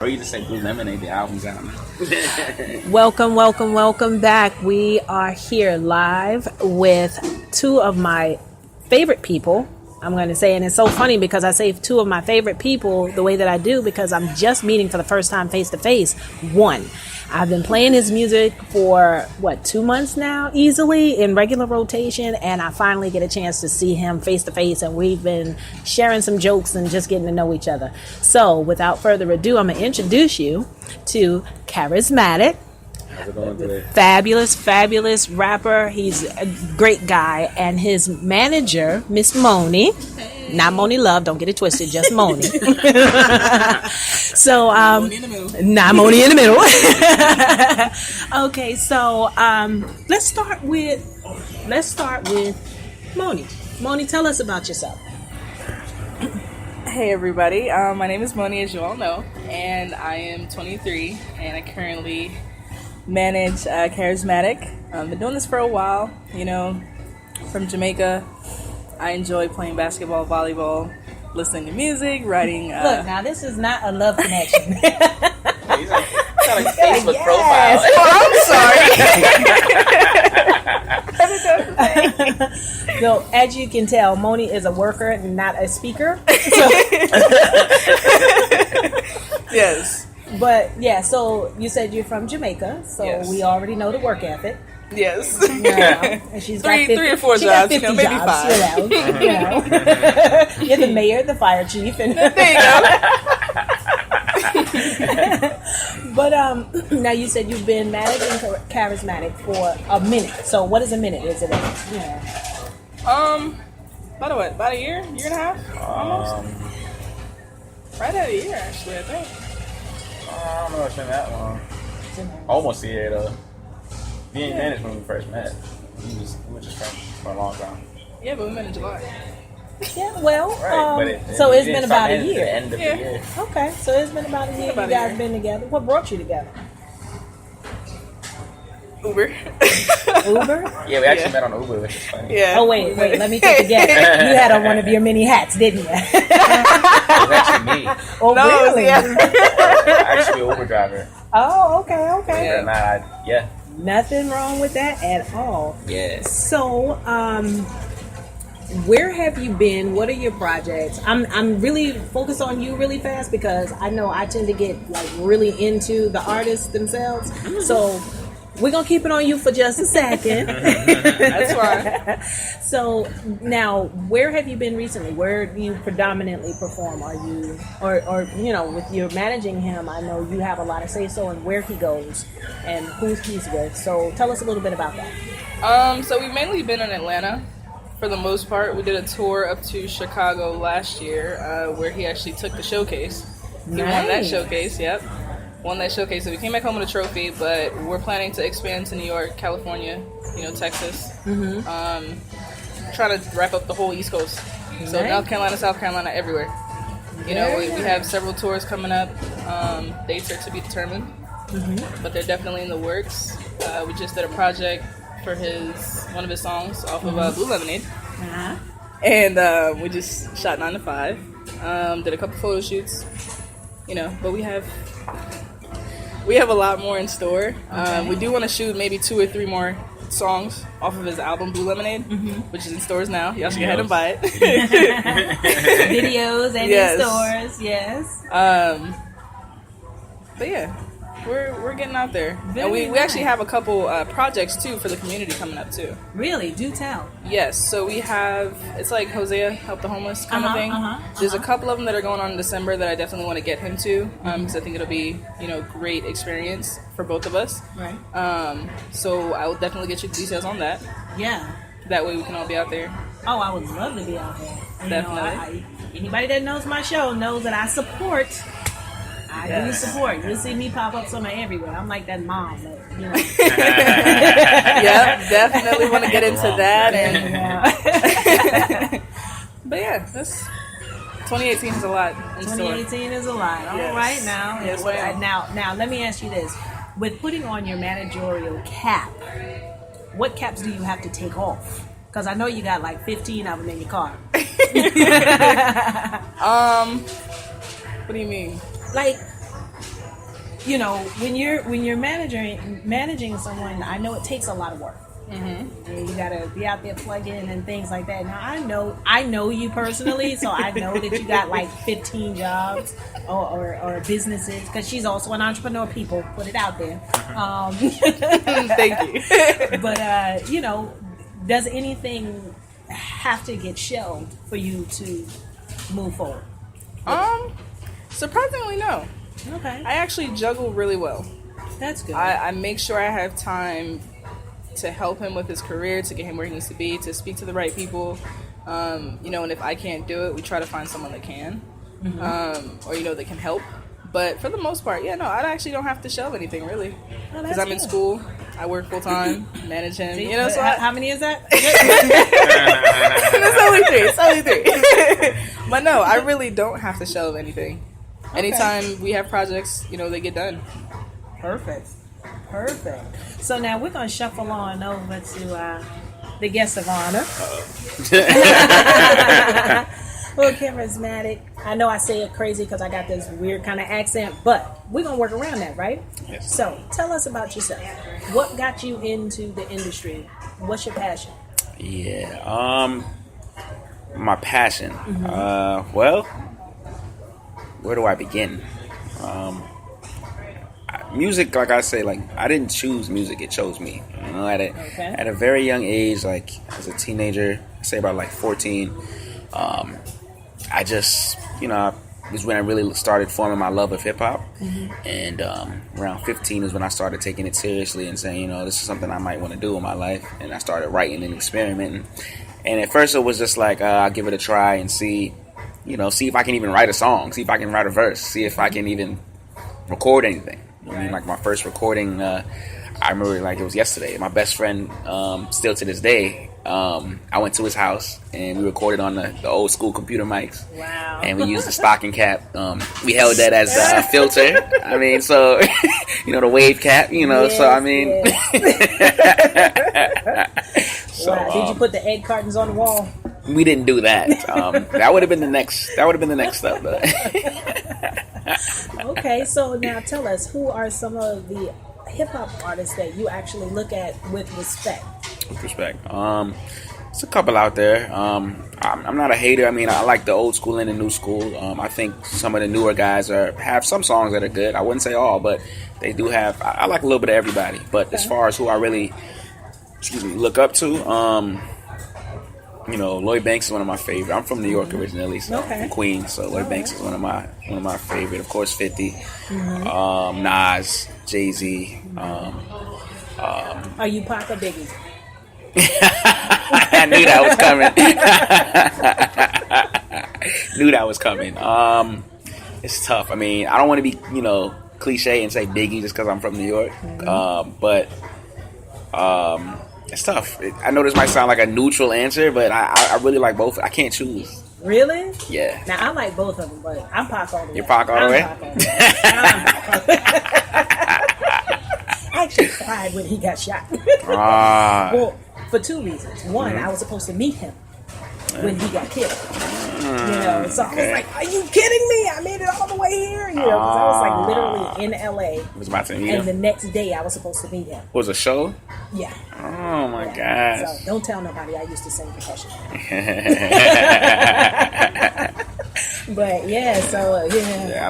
Or you just say Blue Lemonade, the album's out now. Welcome back. We are here live with two of my favorite people. I'm going to say, and it's so funny because I say two of my favorite people the way that I do because I'm just meeting for the first time face to face. One, I've been playing his music for 2 months now, easily in regular rotation, and I finally get a chance to see him face to face, and we've been sharing some jokes and just getting to know each other. So without further ado, I'm going to introduce you to Charismatic. How's it going today? Fabulous rapper. He's a great guy. And his manager, Miss Moni. Hey. Not Moni Love, don't get it twisted, just Moni. So, Moni in the middle. Not Moni in the middle. Okay, so let's start with Moni. Moni, tell us about yourself. Hey everybody, my name is Moni, as you all know, and I am 23, and I currently manage Charismatic. I've been doing this for a while, from Jamaica. I enjoy playing basketball, volleyball, listening to music, writing. Look, now this is not a love connection. He's got a Facebook profile. Oh, I'm sorry. So, as you can tell, Moni is a worker and not a speaker. Yes. But yeah, so you said you're from Jamaica, so Yes. We already know the work ethic. Yes. And she's got Three or four she got jobs, 50 maybe jobs, 5. You're the mayor, the fire chief, and There you go. but now you said you've been managing Charismatic for a minute. So what is a minute? Is it About a year and a half, almost. Right at a year, actually, I think. I don't know if it's been that long. Almost a year though. We ain't managed when we first met. We were just friends for a long time. Yeah, but we met in July. Yeah, well, Right, so we it's didn't been start about a managing year. at the end of the year. Okay, so it's been about a year. About You a guys year. been together. What brought you together? Uber. Uber? Yeah, we actually met on Uber, which is funny. Yeah. Oh wait, let me take a guess. You had on one of your many hats, didn't you? It was actually me. Oh No, really? yeah. Actually, an Uber driver. Oh, okay. Yeah. Nothing wrong with that at all. Yes. So, where have you been? What are your projects? I'm really focused on you really fast because I know I tend to get really into the artists themselves. So we're gonna keep it on you for just a second. That's fine. So now, where have you been recently? Where do you predominantly perform? Are you, or with your managing him? I know you have a lot of say so in where he goes and who he's with. So tell us a little bit about that. So we've mainly been in Atlanta for the most part. We did a tour up to Chicago last year, where he actually took the showcase. He won that Nice. showcase. Yep. Won that showcase. So we came back home with a trophy, but we're planning to expand to New York, California, Texas. Trying to wrap up the whole East Coast. So Nice. North Carolina, South Carolina, everywhere. We have several tours coming up. Dates are to be determined, but they're definitely in the works. We just did a project for one of his songs off of Blue Lemonade, and we just shot 9 to 5. Did a couple photo shoots, but we have a lot more in store. We do want to shoot maybe 2 or 3 more songs off of his album Blue Lemonade, which is in stores now. Y'all should go ahead and buy it. Videos and Yes. in stores, yes. But yeah, we're getting out there, Very and we nice. actually have a couple projects too for the community coming up too. Really, do tell. Yes, so we have, it's like Hosea Help the Homeless kind of thing. There's a couple of them that are going on in December that I definitely want to get him to, because I think it'll be great experience for both of us. Right. So I will definitely get you the details on that. Yeah. That way we can all be out there. Oh, I would love to be out there. And, Definitely. Anybody that knows my show knows that I support. I do support. You'll see me pop up somewhere everywhere. I'm like that mom. That, Yep, definitely want to get into that. And but yeah, that's 2018 is a lot in store. 2018 is a lot. All Yes. right now. Yes, Well, ma'am. now let me ask you this. With putting on your managerial cap, what caps do you have to take off? Because I know you got like 15 of them in your car. What do you mean? Like, you know, when you're managing someone, I know it takes a lot of work. Mm-hmm. You gotta be out there plugging and things like that. Now I know you personally, so I know that you got like 15 jobs or businesses, because she's also an entrepreneur. People, put it out there. Thank you. But you know, does anything have to get shelved for you to move forward? Surprisingly, no. Okay. I actually juggle really well. That's good. I make sure I have time to help him with his career, to get him where he needs to be, to speak to the right people. You know, and if I can't do it, we try to find someone that can, or, you know, that can help. But for the most part, yeah, no, I actually don't have to shelve anything, really. Because I'm in school, I work full time, manage him, you know, so how many is that? It's only three. But no, I really don't have to shelve anything. Okay. Anytime we have projects, you know, they get done. Perfect. So now we're going to shuffle on over to the guest of honor. Well, Charismatic. I know I say it crazy because I got this weird kind of accent, but we're going to work around that, right? Yes. So tell us about yourself. What got you into the industry? What's your passion? Yeah. My passion. Well, where do I begin? Music, like I say, like I didn't choose music; it chose me. You know, at a very young age, like as a teenager, I say about like 14. I just, you know, was when I really started forming my love of hip hop, and around 15 is when I started taking it seriously and saying, you know, this is something I might want to do in my life, and I started writing and experimenting. And at first, it was just like I'll give it a try and see if I can even write a song, see if I can write a verse, see if I can even record anything. I mean, like my first recording, I remember like it was yesterday. My best friend, still to this day, I went to his house and we recorded on the old school computer mics. Wow. And we used the stocking cap. We held that as a filter. I mean, so, you know, the wave cap, you know, yes, so I mean. Yes. So, wow. Did you put the egg cartons on the wall? We didn't do that. That would have been the next step. Okay, so now tell us, who are some of the hip hop artists that you actually look at with respect? With respect, there's a couple out there. I'm not a hater. I mean, I like the old school and the new school. I think some of the newer guys have some songs that are good. I wouldn't say all, but they do have. I like a little bit of everybody. But as far as who I really, look up to, you know, Lloyd Banks is one of my favorite. I'm from New York originally, so from Queens. So Lloyd Banks is one of my favorite. Of course, 50, Nas, Jay-Z. Are you Pac or Biggie? I knew that was coming. It's tough. I mean, I don't want to be, you know, cliche and say Biggie just because I'm from New York. But it's tough. I know this might sound like a neutral answer, but I really like both. I can't choose. Really? Yeah. Now, I like both of them, but I'm Pac all the way. You're Pac all the way? I actually cried when he got shot. Well, for two reasons. One, I was supposed to meet him when he got killed. You know, so I was like, "Are you kidding me? I made it all the way here." You know, because I was like literally in LA. Was about to meet and him. The next day, I was supposed to meet him. Was a show? Yeah. Oh my gosh! So don't tell nobody. I used to sing percussion. But yeah, so yeah. Yeah, I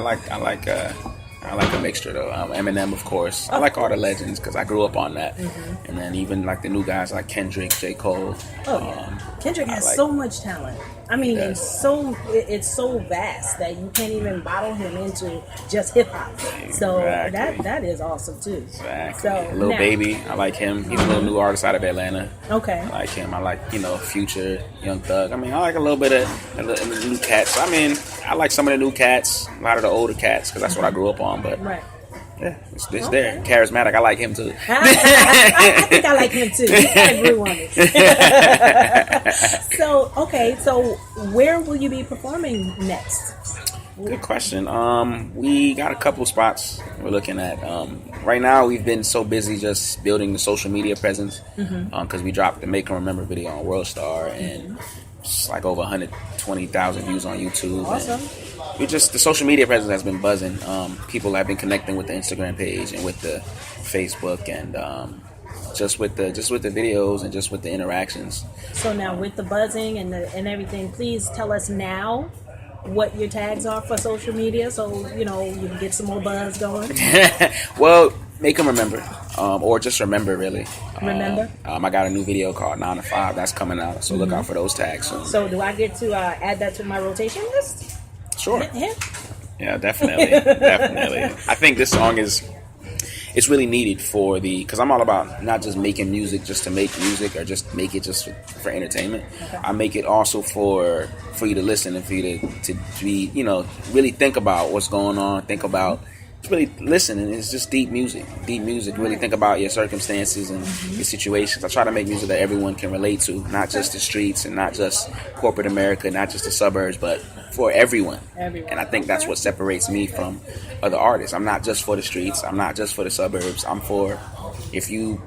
like a mixture though. Eminem, of course. I like all the legends because I grew up on that. And then even like the new guys like Kendrick, J. Cole. Kendrick has so much talent. I mean, it's so vast that you can't even bottle him into just hip hop. So that is awesome too. Exactly. So Lil Baby, I like him. He's a little new artist out of Atlanta. Okay. I like him. I like, you know, Future, Young Thug. I mean, I like a little bit of the new cats. I mean, I like some of the new cats, a lot of the older cats because that's what I grew up on. But yeah, it's there. Charismatic, I like him too. I think I like him too. He kind of grew on me. So where will you be performing next? Good question. We got a couple spots we're looking at. Right now, we've been so busy just building the social media presence because we dropped the Make 'Em Remember video on World Star and it's like over 120,000 views on YouTube. Awesome. the social media presence has been buzzing. People have been connecting with the Instagram page and with the Facebook, and just with the videos and just with the interactions. So now with the buzzing and everything, please tell us now what your tags are for social media, so you can get some more buzz going. Well, make them remember, or just remember, really. Remember. I got a new video called 9 to 5 that's coming out, so look out for those tags soon. So do I get to add that to my rotation list? Sure. Hint? Yeah, definitely. Definitely. I think this song it's really needed because I'm all about not just making music just to make music or just make it just for entertainment. Okay. I make it also for you to listen and for you to be, really think about what's going on, think about, really listen, and it's just deep music, really think about your circumstances and your situations. I try to make music that everyone can relate to, not just the streets and not just corporate America, not just the suburbs, but for everyone. And I think that's what separates me from other artists. I'm not just for the streets, I'm not just for the suburbs, I'm for, if you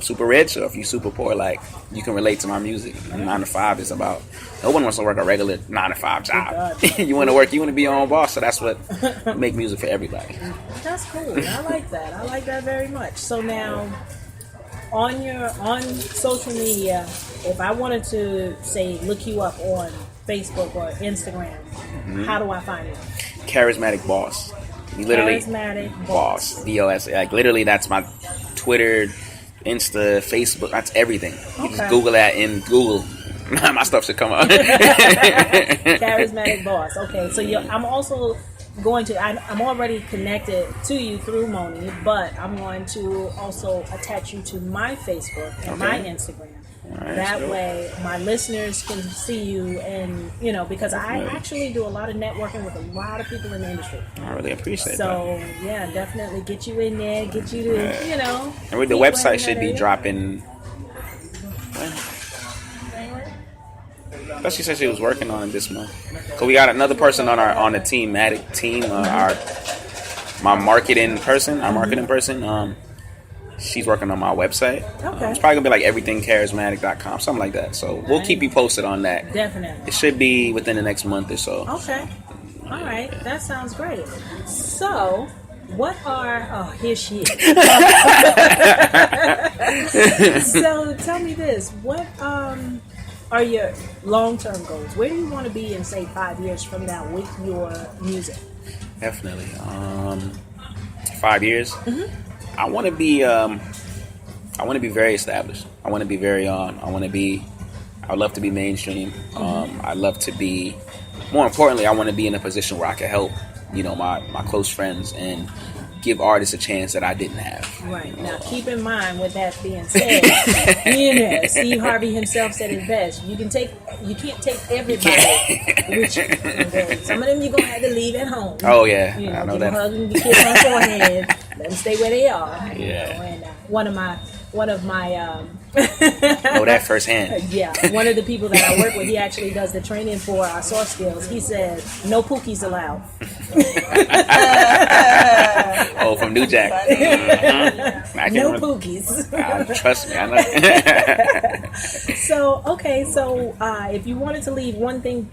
super rich or if you super poor, like, you can relate to my music. 9 to 5 is about, no one wants to work a regular 9 to 5 job. You want to be your own boss, so that's what make music for everybody. That's cool. I like that. I like that very much. So now, on social media, if I wanted to say look you up on Facebook or Instagram, how do I find you? Charismatic Boss. Literally, Charismatic Boss. BOS. Like, literally, that's my Twitter, Insta, Facebook. That's everything. You just Google that in Google. My stuff should come up. Charismatic Boss. Okay, so I'm also going to. I'm already connected to you through Moni, but I'm going to also attach you to my Facebook and my Instagram. Right, that way my listeners can see you, and because I actually do a lot of networking with a lot of people in the industry. I really appreciate that. So yeah, definitely get you in there, get you to and with the website should be dropping. She said she was working on it this month. Cause we got another person on the Teamatic team, my marketing person. She's working on my website. Okay. It's probably gonna be like everythingcharismatic.com, something like that. So we'll keep you posted on that. Definitely. It should be within the next month or so. Okay. All right. That sounds great. So, what are... Oh, here she is. So, tell me this. What are your long-term goals? Where do you want to be in, say, 5 years from now with your music? Definitely. 5 years? Mm-hmm. I want to be very established. I want to be very on. I would love to be mainstream. I'd love to be, more importantly, I want to be in a position where I can help, my close friends and give artists a chance that I didn't have. Right. Now, keep in mind, with that being said, Steve Harvey himself said it best. You can't take everybody with you. Okay? Some of them you're going to have to leave at home. Oh, yeah. I know that. Hug them, kiss on the forehead. Let them stay where they are. Yeah. And one of my know that firsthand. Yeah, one of the people that I work with, he actually does the training for our soft skills. He said, no pookies allowed. From New Jack. No pookies. Trust me, I know. So if you wanted to leave one thing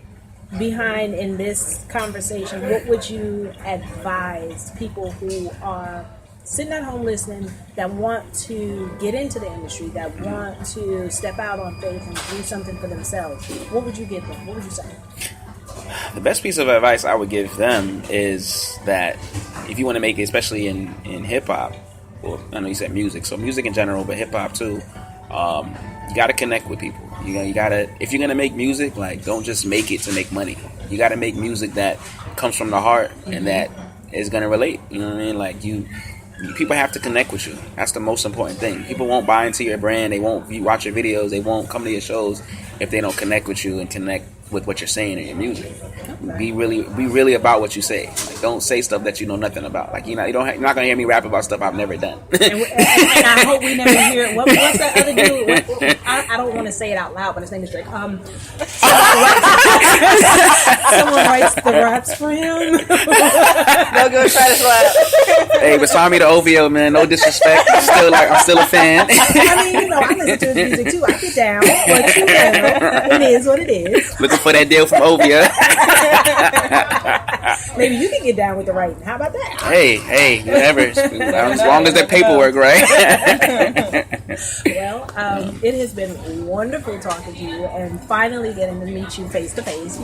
behind in this conversation, what would you advise people who are sitting at home listening, that want to get into the industry, that want to step out on faith and do something for themselves? What would you give them? What would you say? The best piece of advice I would give them is that if you want to make it, especially in hip-hop, well, I know you said music, so music in general, but hip-hop too, you got to connect with people. You got to, if you're going to make music, like, don't just make it to make money. You got to make music that comes from the heart and that is going to relate. You know what I mean? Like, people have to connect with you. That's the most important thing. People won't buy into your brand. They won't watch your videos. They won't come to your shows if they don't connect with you and connect with what you're saying in your music. Be really about what you say. Like, don't say stuff that you know nothing about. Like, you're not gonna hear me rap about stuff I've never done. and I hope we never hear it. What's that other dude? I don't want to say it out loud, but his name is Drake. Someone writes the raps for him. They'll go try to slide. Hey, but sign me to OVO, man. No disrespect. I'm still a fan. I mean, I listen to his music too. I get down, but it is what it is. Looking for that deal from OVO. Maybe you can get down with the writing. How about that? Hey, whatever. As long as that paperwork, right? Well, it has been wonderful talking to you and finally getting to meet you face to face.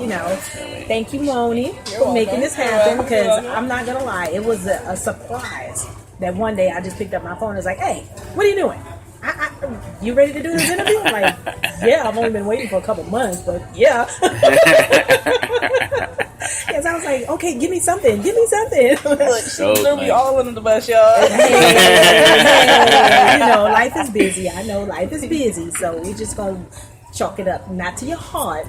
Thank you, Moni, for making this happen. Because I'm not gonna lie, it was a surprise that one day I just picked up my phone and was like, "Hey, what are you doing? You ready to do this interview?" I'm like, "Yeah, I've only been waiting for a couple months, but yeah." Yes, I was like, "Okay, give me something." Look, she's literally all under the bus, y'all. Hey, life is busy. I know life is busy, so we're just gonna chalk it up, not to your heart,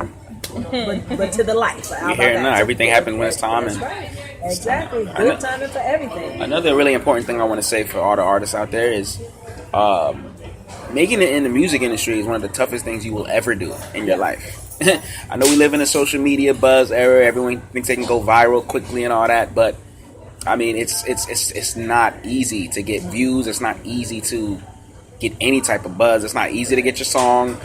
but to the life. You hear it now. Everything happens when it's time. That's right. Exactly. Good timing for everything. Another really important thing I want to say for all the artists out there is making it in the music industry is one of the toughest things you will ever do in your life. I know we live in a social media buzz era. Everyone thinks they can go viral quickly and all that, but I mean, it's not easy to get views. It's not easy to get any type of buzz. It's not easy to get your song,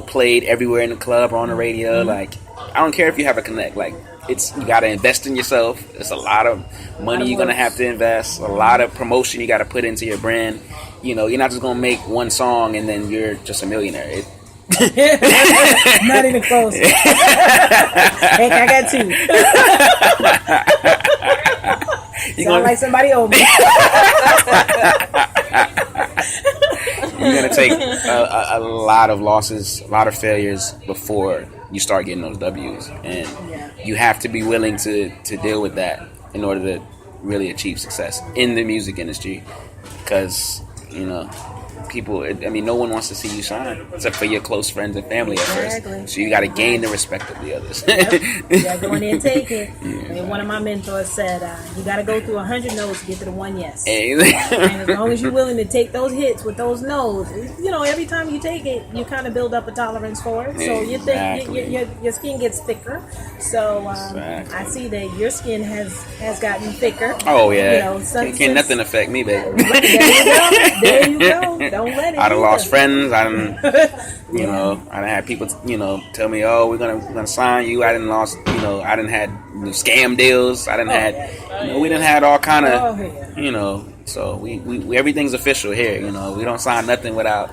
played everywhere in the club or on the radio. Mm-hmm. Like, I don't care if you have a connect. Like, you got to invest in yourself. It's a lot of money you're gonna have to invest. A lot of promotion you got to put into your brand. You're not just gonna make one song and then you're just a millionaire. Not even close. Heck, I got two. Sound like somebody owed me. You're gonna take a lot of losses, a lot of failures before you start getting those W's, and you have to be willing to deal with that in order to really achieve success in the music industry. Because people, no one wants to see you shine except for your close friends and family at first. So you got to gain the respect of the others. Yeah, go in there and take it. And one of my mentors said, you got to go through 100 no's to get to the one yes. And as long as you're willing to take those hits with those no's, every time you take it, you kind of build up a tolerance for it. So you think your skin gets thicker. So I see that your skin has gotten thicker. Oh yeah, can't nothing affect me, baby. There you go. Don't let it. I done lost friends. I done, I done had people, tell me, "Oh, we're gonna sign you." I done lost, I done had scam deals. I done had, we done had all kind of, So we everything's official here. We don't sign nothing without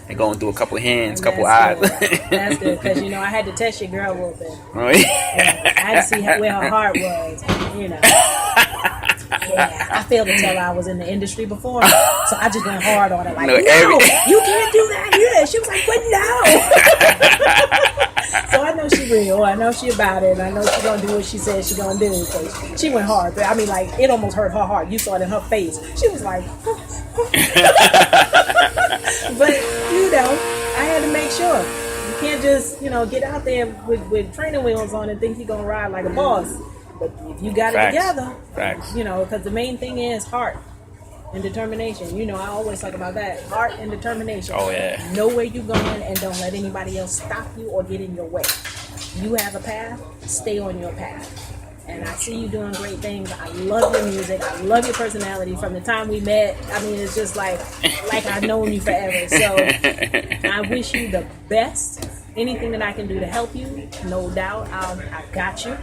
it going through a couple hands, couple eyes. That's good because I had to test your girl a little bit. Oh, yeah. I had to see where her heart was. Yeah, I failed to tell her I was in the industry before, so I just went hard on it. Like, no, you can't do that. Yeah, she was like, but no. So I know she real. I know she about it. I know she gonna do what she said she gonna do. So she went hard, but it almost hurt her heart. You saw it in her face. She was like, but I had to make sure. You can't just get out there with training wheels on and think you're gonna ride like a boss. But if you got it together, because the main thing is heart and determination. I always talk about that. Heart and determination. Oh, yeah. Know where you're going and don't let anybody else stop you or get in your way. You have a path, stay on your path. And I see you doing great things. I love your music. I love your personality. From the time we met, it's just like I've known you forever. So I wish you the best. Anything that I can do to help you, no doubt, I got you.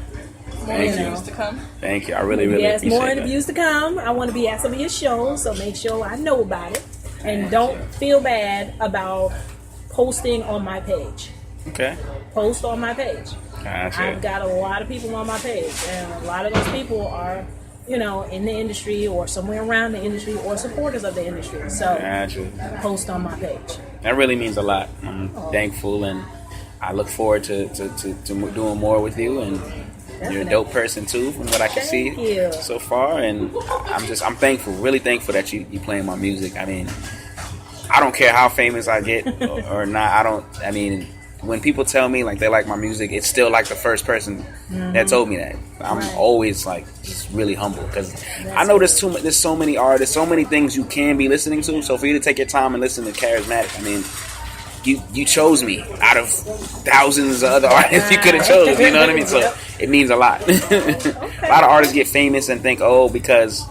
More interviews to come. Thank you. I really appreciate more interviews to come. I want to be at some of your shows, so make sure I know about it. And don't feel bad about posting on my page. Okay. Post on my page. Gotcha. I've got a lot of people on my page, and a lot of those people are, in the industry or somewhere around the industry or supporters of the industry. So post on my page. That really means a lot. I'm thankful, and I look forward to doing more with you. And you're a dope person too, from what I can see so far, and I'm thankful, really thankful that you playing my music. I don't care how famous I get or not. When people tell me like they like my music, it's still like the first person that told me that. I'm always like just really humble because I know there's so many artists, so many things you can be listening to. So for you to take your time and listen to Charismatic, you chose me out of thousands of other artists you could have chose. You know what I mean? So it means a lot. A lot of artists get famous and think, because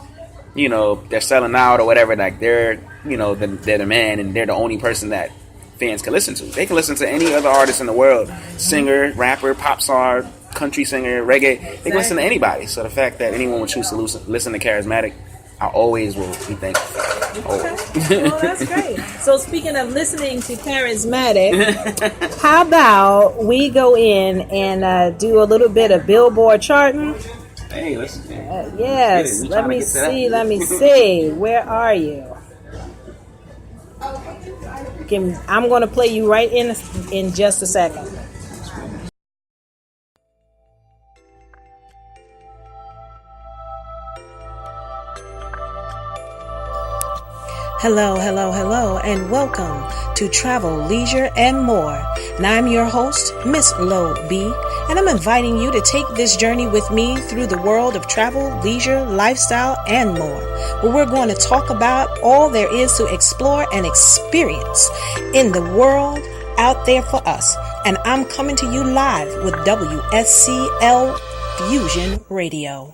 they're selling out or whatever, like they're they're the man and they're the only person that fans can listen to. They can listen to any other artist in the world, singer, rapper, pop star, country singer, reggae. They can listen to anybody. So the fact that anyone would choose to listen to Charismatic, I always will be thankful. Okay. Well, that's great. So speaking of listening to Charismatic, how about we go in and do a little bit of Billboard charting? Hey, listen. Yes. Let me see. Where are you? I'm going to play you right in just a second. Hello, and welcome to Travel, Leisure, and More. And I'm your host, Miss Lo B, and I'm inviting you to take this journey with me through the world of travel, leisure, lifestyle, and more, where we're going to talk about all there is to explore and experience in the world out there for us. And I'm coming to you live with WSCL Fusion Radio.